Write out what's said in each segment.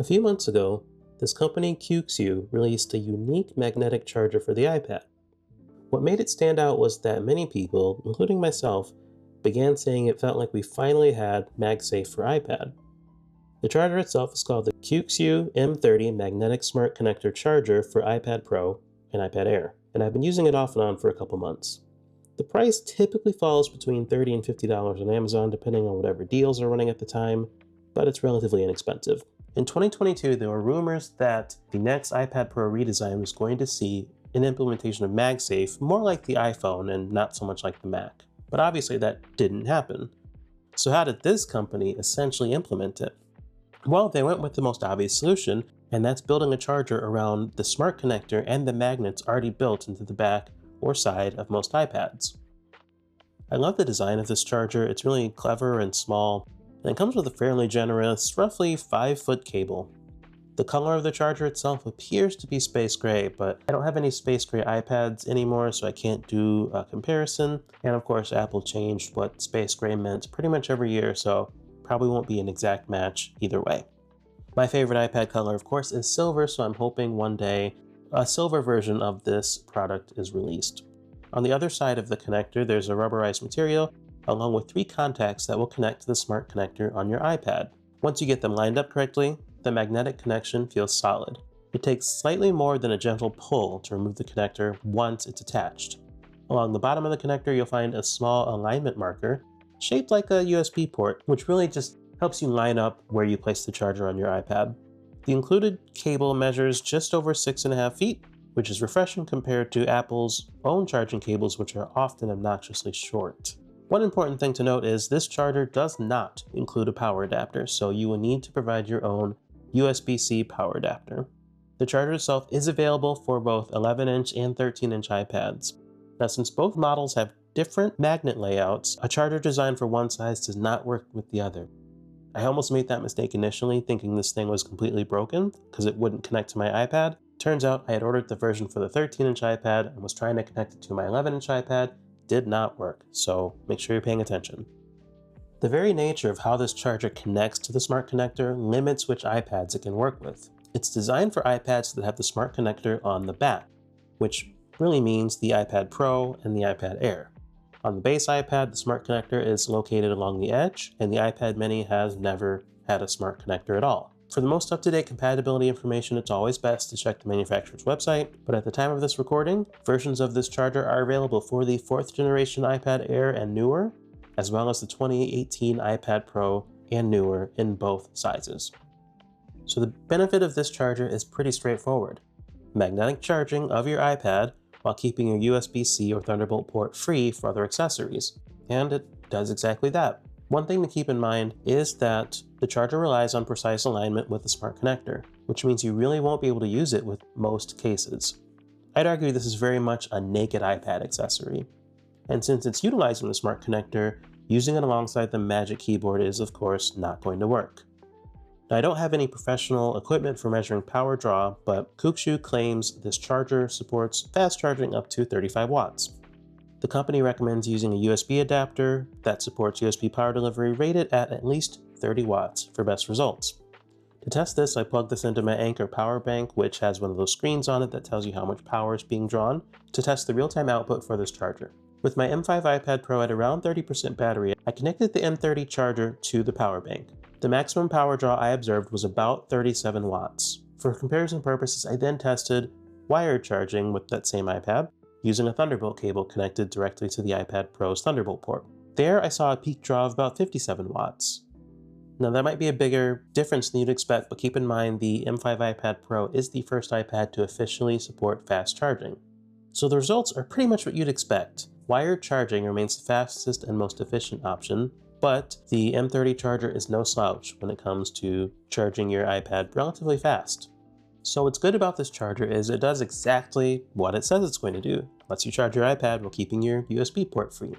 A few months ago, this company KUXIU released a unique magnetic charger for the iPad. What made it stand out was that many people, including myself, began saying it felt like we finally had MagSafe for iPad. The charger itself is called the KUXIU M30 Magnetic Smart Connector Charger for iPad Pro and iPad Air, and I've been using it off and on for a couple months. The price typically falls between $30 and $50 on Amazon depending on whatever deals are running at the time, but it's relatively inexpensive. In 2022, there were rumors that the next iPad Pro redesign was going to see an implementation of MagSafe more like the iPhone and not so much like the Mac. But obviously that didn't happen. So how did this company essentially implement it? Well, they went with the most obvious solution, and that's building a charger around the smart connector and the magnets already built into the back or side of most iPads. I love the design of this charger. It's really clever and small, and it comes with a fairly generous, roughly 5-foot cable. The color of the charger itself appears to be space gray, but I don't have any space gray iPads anymore, so I can't do a comparison. And of course, Apple changed what space gray meant pretty much every year, so probably won't be an exact match either way. My favorite iPad color, of course, is silver, so I'm hoping one day a silver version of this product is released. On the other side of the connector, there's a rubberized material along with 3 contacts that will connect to the smart connector on your iPad. Once you get them lined up correctly, the magnetic connection feels solid. It takes slightly more than a gentle pull to remove the connector once it's attached. Along the bottom of the connector, you'll find a small alignment marker shaped like a USB port, which really just helps you line up where you place the charger on your iPad. The included cable measures just over 6.5 feet, which is refreshing compared to Apple's own charging cables, which are often obnoxiously short. One important thing to note is this charger does not include a power adapter, so you will need to provide your own USB-C power adapter. The charger itself is available for both 11-inch and 13-inch iPads. Now, since both models have different magnet layouts, a charger designed for one size does not work with the other. I almost made that mistake initially, thinking this thing was completely broken because it wouldn't connect to my iPad. Turns out I had ordered the version for the 13-inch iPad and was trying to connect it to my 11-inch iPad. Did not work, so make sure you're paying attention. The very nature of how this charger connects to the smart connector limits which iPads it can work with. It's designed for iPads that have the smart connector on the back, which really means the iPad Pro and the iPad Air. On the base iPad, the smart connector is located along the edge, and the iPad mini has never had a smart connector at all. For the most up-to-date compatibility information, it's always best to check the manufacturer's website, but at the time of this recording, versions of this charger are available for the 4th generation iPad Air and newer, as well as the 2018 iPad Pro and newer in both sizes. So the benefit of this charger is pretty straightforward. Magnetic charging of your iPad while keeping your USB-C or Thunderbolt port free for other accessories, and it does exactly that. One thing to keep in mind is that the charger relies on precise alignment with the smart connector, which means you really won't be able to use it with most cases. I'd argue this is very much a naked iPad accessory. And since it's utilizing the smart connector, using it alongside the Magic Keyboard is, of course, not going to work. Now, I don't have any professional equipment for measuring power draw, but KUXIU claims this charger supports fast charging up to 35 watts. The company recommends using a USB adapter that supports USB power delivery rated at least 30 watts for best results. To test this, I plugged this into my Anker power bank, which has one of those screens on it that tells you how much power is being drawn, to test the real-time output for this charger. With my M5 iPad Pro at around 30% battery, I connected the M30 charger to the power bank. The maximum power draw I observed was about 37 watts. For comparison purposes, I then tested wired charging with that same iPad, using a Thunderbolt cable connected directly to the iPad Pro's Thunderbolt port. There, I saw a peak draw of about 57 watts. Now, that might be a bigger difference than you'd expect, but keep in mind the M5 iPad Pro is the first iPad to officially support fast charging. So the results are pretty much what you'd expect. Wired charging remains the fastest and most efficient option, but the M30 charger is no slouch when it comes to charging your iPad relatively fast. So what's good about this charger is it does exactly what it says it's going to do. It lets you charge your iPad while keeping your USB port free.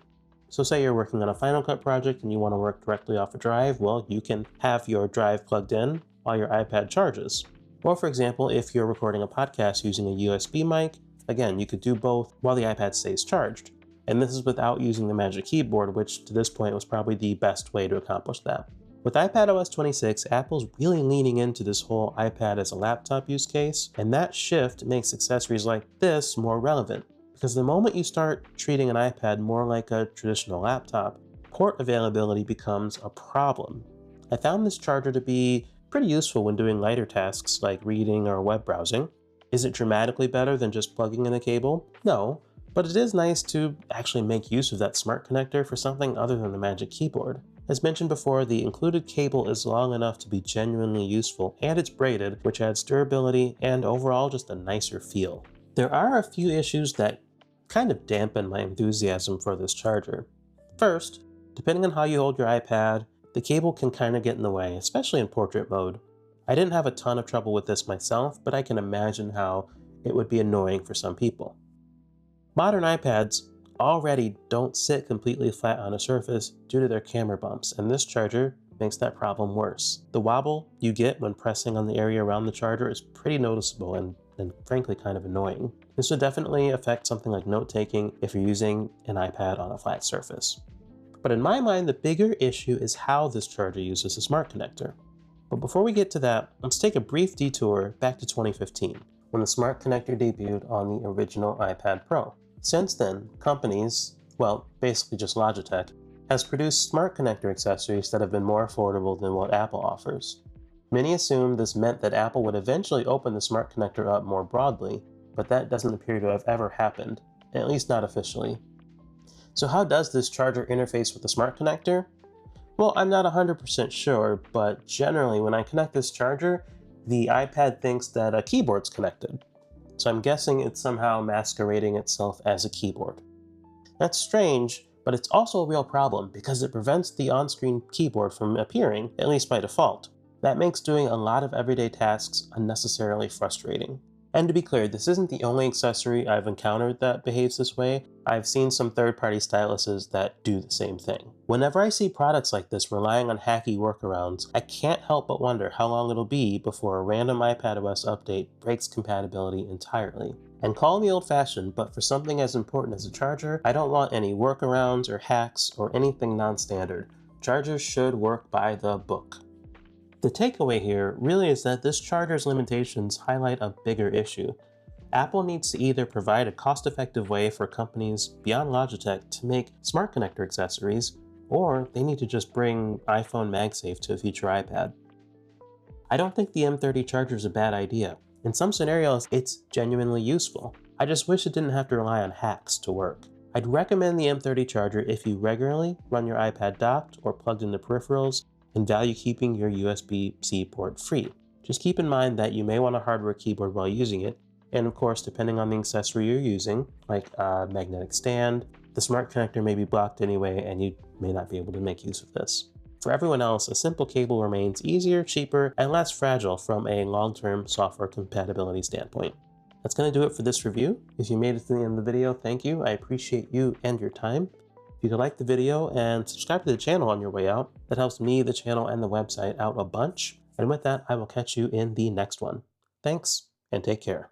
So say you're working on a Final Cut project and you want to work directly off a drive, well, you can have your drive plugged in while your iPad charges. Or for example, if you're recording a podcast using a USB mic, again, you could do both while the iPad stays charged. And this is without using the Magic Keyboard, which to this point was probably the best way to accomplish that. With iPadOS 26, Apple's really leaning into this whole iPad as a laptop use case, and that shift makes accessories like this more relevant. Because the moment you start treating an iPad more like a traditional laptop, port availability becomes a problem. I found this charger to be pretty useful when doing lighter tasks like reading or web browsing. Is it dramatically better than just plugging in a cable? No, but it is nice to actually make use of that smart connector for something other than the Magic Keyboard. As mentioned before, the included cable is long enough to be genuinely useful, and it's braided, which adds durability and overall just a nicer feel. There are a few issues that kind of dampen my enthusiasm for this charger. First, depending on how you hold your iPad, the cable can kind of get in the way, especially in portrait mode. I didn't have a ton of trouble with this myself, but I can imagine how it would be annoying for some people. Modern iPads already don't sit completely flat on a surface due to their camera bumps, and this charger makes that problem worse. The wobble you get when pressing on the area around the charger is pretty noticeable and frankly kind of annoying. This would definitely affect something like note-taking if you're using an iPad on a flat surface. But in my mind, the bigger issue is how this charger uses a smart connector. But before we get to that, let's take a brief detour back to 2015, when the smart connector debuted on the original iPad Pro. Since then, companies, well, basically just Logitech, has produced smart connector accessories that have been more affordable than what Apple offers. Many assumed this meant that Apple would eventually open the smart connector up more broadly, but that doesn't appear to have ever happened, at least not officially. So how does this charger interface with the smart connector? Well, I'm not 100% sure, but generally when I connect this charger, the iPad thinks that a keyboard's connected. So I'm guessing it's somehow masquerading itself as a keyboard. That's strange, but it's also a real problem because it prevents the on-screen keyboard from appearing, at least by default. That makes doing a lot of everyday tasks unnecessarily frustrating. And to be clear, this isn't the only accessory I've encountered that behaves this way. I've seen some third-party styluses that do the same thing. Whenever I see products like this relying on hacky workarounds, I can't help but wonder how long it'll be before a random iPadOS update breaks compatibility entirely. And call me old-fashioned, but for something as important as a charger, I don't want any workarounds or hacks or anything non-standard. Chargers should work by the book. The takeaway here really is that this charger's limitations highlight a bigger issue. Apple needs to either provide a cost-effective way for companies beyond Logitech to make smart connector accessories, or they need to just bring iPhone MagSafe to a future iPad. I don't think the M30 charger is a bad idea. In some scenarios, it's genuinely useful. I just wish it didn't have to rely on hacks to work. I'd recommend the M30 charger if you regularly run your iPad docked or plugged into peripherals and value keeping your USB-C port free. Just keep in mind that you may want a hardware keyboard while using it, and of course, depending on the accessory you're using, like a magnetic stand, the smart connector may be blocked anyway and you may not be able to make use of this. For everyone else, a simple cable remains easier, cheaper, and less fragile from a long-term software compatibility standpoint. That's going to do it for this review. If you made it to the end of the video, thank you. I appreciate you and your time. If you could like the video and subscribe to the channel on your way out, that helps me, the channel, and the website out a bunch. And with that, I will catch you in the next one. Thanks, and take care.